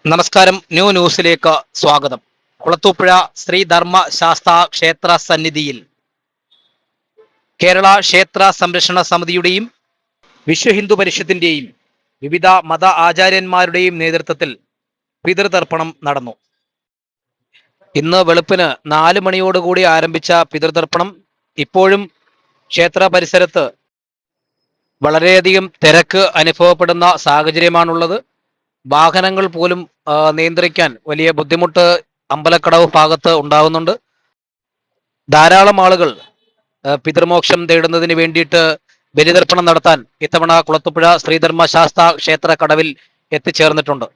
നമസ്കാരം. ന്യൂസിലേക്ക് സ്വാഗതം. കുളത്തൂപ്പുഴ ശ്രീ ധർമ്മ ശാസ്ത ക്ഷേത്ര സന്നിധിയിൽ കേരള ക്ഷേത്ര സംരക്ഷണ സമിതിയുടെയും വിശ്വ ഹിന്ദു പരിഷത്തിന്റെയും വിവിധ മത ആചാര്യന്മാരുടെയും നേതൃത്വത്തിൽ പിതൃതർപ്പണം നടന്നു. ഇന്ന് വെളുപ്പിന് 4 മണിയോടുകൂടി ആരംഭിച്ച പിതൃതർപ്പണം ഇപ്പോഴും ക്ഷേത്ര പരിസരത്ത് വളരെയധികം തിരക്ക് അനുഭവപ്പെടുന്ന സാഹചര്യമാണുള്ളത്. വാഹനങ്ങൾ പോലും നിയന്ത്രിക്കാൻ വലിയ ബുദ്ധിമുട്ട് അമ്പലക്കടവ് ഭാഗത്ത് ഉണ്ടാകുന്നുണ്ട്. ധാരാളം ആളുകൾ പിതൃമോക്ഷം തേടുന്നതിന് വേണ്ടിയിട്ട് ബലിതർപ്പണം നടത്താൻ ഇത്തവണ കുളത്തൂപ്പുഴ ശ്രീധർമ്മ ശാസ്ത ക്ഷേത്ര കടവിൽ എത്തിച്ചേർന്നിട്ടുണ്ട്.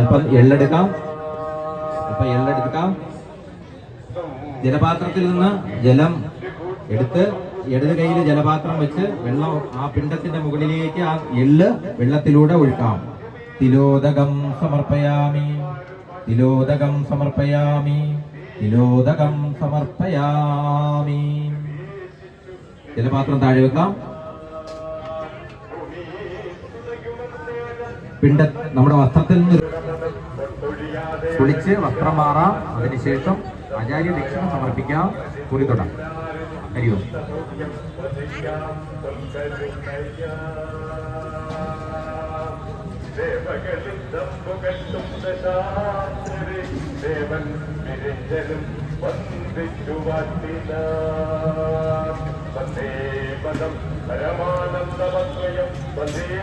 അല്പം എള്ളെടുക്കാം. ജലപാത്രത്തിൽ നിന്ന് ജലം എടുത്ത് ഇടത് കൈയിൽ ജലപാത്രം വെച്ച് വെള്ളം ആ പിണ്ടത്തിന്റെ മുകളിലേക്ക് ആ എള്ള് വെള്ളത്തിലൂടെ ഒഴുക്കാം. തിലോദകം സമർപ്പയാമി, തിലോദകം സമർപ്പയാമി, തിലോദകം സമർപ്പയാമി. ജലപാത്രം താഴെ വെക്കാം. പിണ്ട നമ്മുടെ വസ്ത്രത്തിൽ നിന്ന് കുളിച്ച് വസ്ത്രം മാറാം. അതിനുശേഷം ആചാര്യ ദക്ഷിണ സമർപ്പിക്കാം. കുളിതൊടാം. ഹരിയോ. പരമാനന്ദമദ്വയം വന്ദേ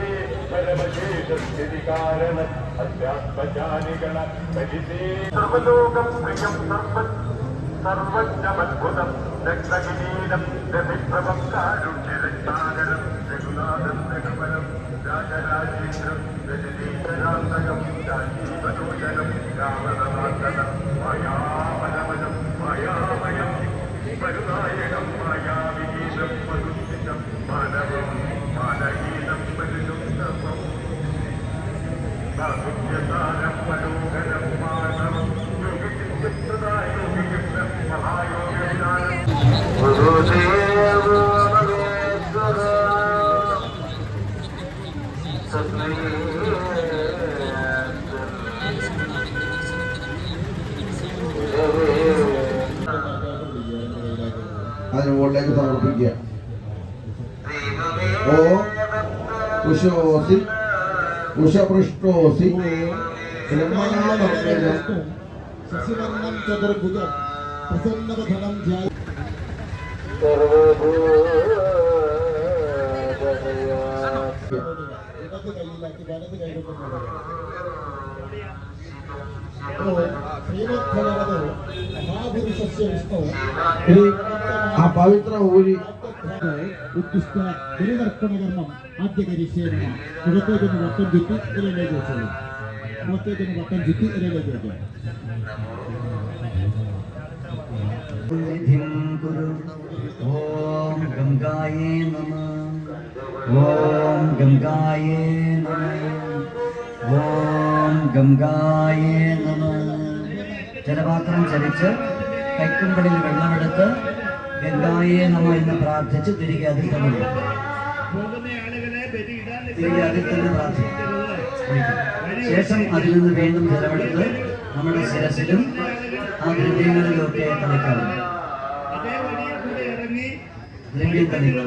പരമശേഷസ്ഥിതികാരണം അധ്യാത്മജാനികള സർവലോകം പ്രിയം സർവജ്ഞമദ്ഭുതം രക്തകിരീടം രവിപ്രഭം കാരുണ്യരക്ഷാകരം രഘുനാഥം രഘുവരം രാജരാജേന്ദ്രം രജനീകരാന്തകം രാജീവനോജനം രാമനവാസനം മായാമനമനം മായാമയം മരുനായകം മായാവിഗീതം മധുസ്ഥിതം മാനവം മാനഗീതം പരിശുദ്ധം സാധുര്യസാരം മനോഹരം മാനവം അതിന് മുകളിലേക്ക് സമർപ്പിക്കുക. ഓ കുശോസി കുശപൃഷ്ടോസി ശശിവർണം ചതുർഭുജം പ്രസന്നവധനം ധ്യായ ഇടത് കൈയിലാക്കി വലത് കൈകൊണ്ടുള്ളത് ശ്രീമദ്ഭഗവതോ മഹാപുരുഷസ്യ വിഷ്ണു ആ പവിത്ര ഊരി ഉദ്ദിഷ്ട ബലിതർപ്പണകർമ്മം ആദ്യകരിശേന മുഖത്തേക്കൊന്ന് വട്ടം ചുറ്റി ഇതിലേക്ക് വെച്ചത്. മുഖത്തേക്കൊന്ന് വട്ടം ചുറ്റി ഇതിലേക്ക് വെക്കുക. ഓം ഗംഗായേ നമഃ, ഓം ഗംഗായേ നമഃ, ഓം ഗംഗായേ നമഃ. ജലപാത്രം ചലിച്ച് കൈക്കുമ്പടിൽ വെള്ളമെടുത്ത് ഗംഗായേ നമഃ എന്ന് പ്രാർത്ഥിച്ച് തിരികെ അതിൽ തന്നെ പ്രാർത്ഥിക്കും. ശേഷം അതിൽ നിന്ന് വീണ്ടും ജലമെടുത്ത് നമ്മുടെ ശിരസിലും ആ ദ്രവ്യങ്ങളിലൊക്കെ തളിക്കാറുണ്ട്. ദ്രവ്യം തളിക്കും.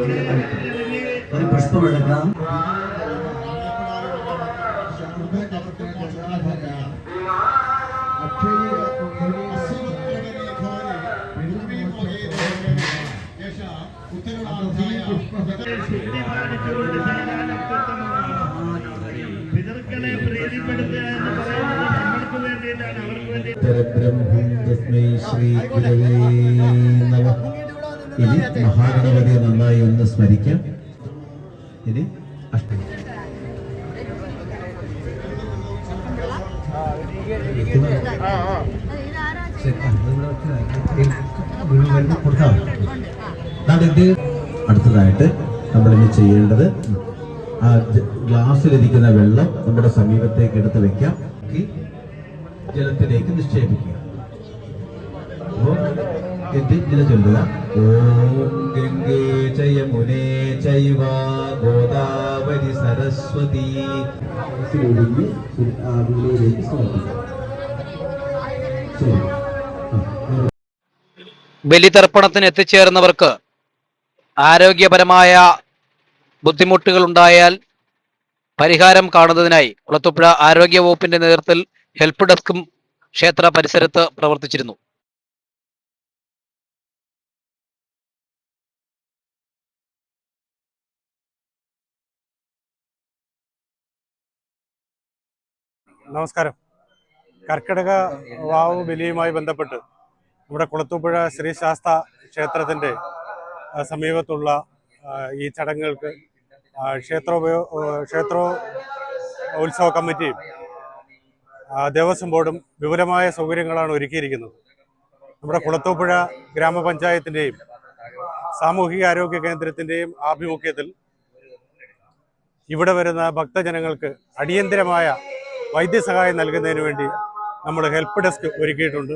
ഒരു പുഷ്പമെടുക്കാം. പിതൃക്കളെ പ്രീതിപ്പെടുത്തുക എന്ന് പറയുന്നത് നമ്മൾക്ക് വേണ്ടിയിട്ടാണ്, അവർക്ക് വേണ്ടി. ഇനി മഹാഗണപതിയെ നന്നായി ഒന്ന് സ്മരിക്കാം. ഇനി അഷ്ടമി അടുത്തതായിട്ട് നമ്മളിനി ചെയ്യേണ്ടത് ആ ഗ്ലാസ്സിലിരിക്കുന്ന വെള്ളം നമ്മുടെ സമീപത്തേക്ക് എടുത്ത് വെക്കാം. ജലത്തിലേക്ക് നിക്ഷേപിക്കുക. വാക്യത്തിൽ ഇങ്ങനെ ചൊല്ലുക. ഓം ഗംഗേ ച യമുനേ ചൈവ ഗോദാവരി സരസ്വതി. ഒഴുകി ആ വിളിയിലേക്ക് സമർപ്പിക്കാം. ശരി. ബലിതർപ്പണത്തിന് എത്തിച്ചേർന്നവർക്ക് ആരോഗ്യപരമായ ബുദ്ധിമുട്ടുകൾ ഉണ്ടായാൽ പരിഹാരം കാണുന്നതിനായി കുളത്തൂപ്പുഴ ആരോഗ്യ വകുപ്പിന്റെ നേതൃത്വത്തിൽ ഹെൽപ്പ് ഡെസ്കും ക്ഷേത്ര പരിസരത്ത് പ്രവർത്തിച്ചിരുന്നു. നമസ്കാരം. കർക്കിടക വാവ് ബലിയുമായി ബന്ധപ്പെട്ട് നമ്മുടെ കുളത്തൂപ്പുഴ ശ്രീ ശാസ്ത ക്ഷേത്രത്തിൻ്റെ സമീപത്തുള്ള ഈ ചടങ്ങുകൾക്ക് ക്ഷേത്രോത്സവ കമ്മിറ്റിയും ദേവസ്വം ബോർഡും വിപുലമായ സൗകര്യങ്ങളാണ് ഒരുക്കിയിരിക്കുന്നത്. നമ്മുടെ കുളത്തൂപ്പുഴ ഗ്രാമപഞ്ചായത്തിൻ്റെയും സാമൂഹികാരോഗ്യ കേന്ദ്രത്തിൻ്റെയും ആഭിമുഖ്യത്തിൽ ഇവിടെ വരുന്ന ഭക്തജനങ്ങൾക്ക് അടിയന്തരമായ വൈദ്യസഹായം നൽകുന്നതിന് വേണ്ടി നമ്മൾ ഹെൽപ്പ് ഡെസ്ക് ഒരുക്കിയിട്ടുണ്ട്.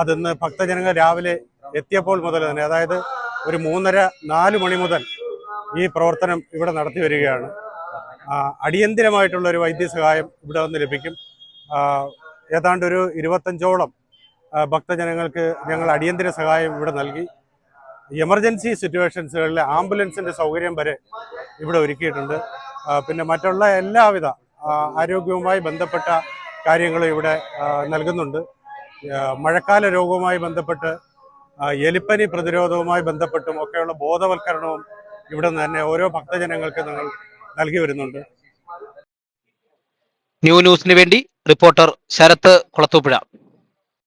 അതിന്ന് ഭക്തജനങ്ങൾ രാവിലെ എത്തിയപ്പോൾ മുതൽ തന്നെ, അതായത് ഒരു 3:30-4 മണി മുതൽ ഈ പ്രവർത്തനം ഇവിടെ നടത്തി വരികയാണ്. അടിയന്തിരമായിട്ടുള്ള ഒരു വൈദ്യസഹായം ഇവിടെ വന്ന് ലഭിക്കും. ഏതാണ്ട് ഒരു 25ഓളം ഭക്തജനങ്ങൾക്ക് ഞങ്ങൾ അടിയന്തര സഹായം ഇവിടെ നൽകി. എമർജൻസി സിറ്റുവേഷൻസുകളിൽ ആംബുലൻസിൻ്റെ സൗകര്യം വരെ ഇവിടെ ഒരുക്കിയിട്ടുണ്ട്. പിന്നെ മറ്റുള്ള എല്ലാവിധ ആരോഗ്യവുമായി ബന്ധപ്പെട്ട കാര്യങ്ങളും ഇവിടെ നൽകുന്നുണ്ട്. മഴക്കാല രോഗവുമായി ബന്ധപ്പെട്ട് എലിപ്പനി പ്രതിരോധവുമായി ബന്ധപ്പെട്ടും ഒക്കെയുള്ള ബോധവൽക്കരണവും ഇവിടെ നിന്ന് തന്നെ ഓരോ ഭക്തജനങ്ങൾക്ക് ഞങ്ങൾ നൽകി വരുന്നുണ്ട്. ന്യൂസിന് വേണ്ടി റിപ്പോർട്ടർ ശരത്ത് കുളത്തൂപ്പുഴ.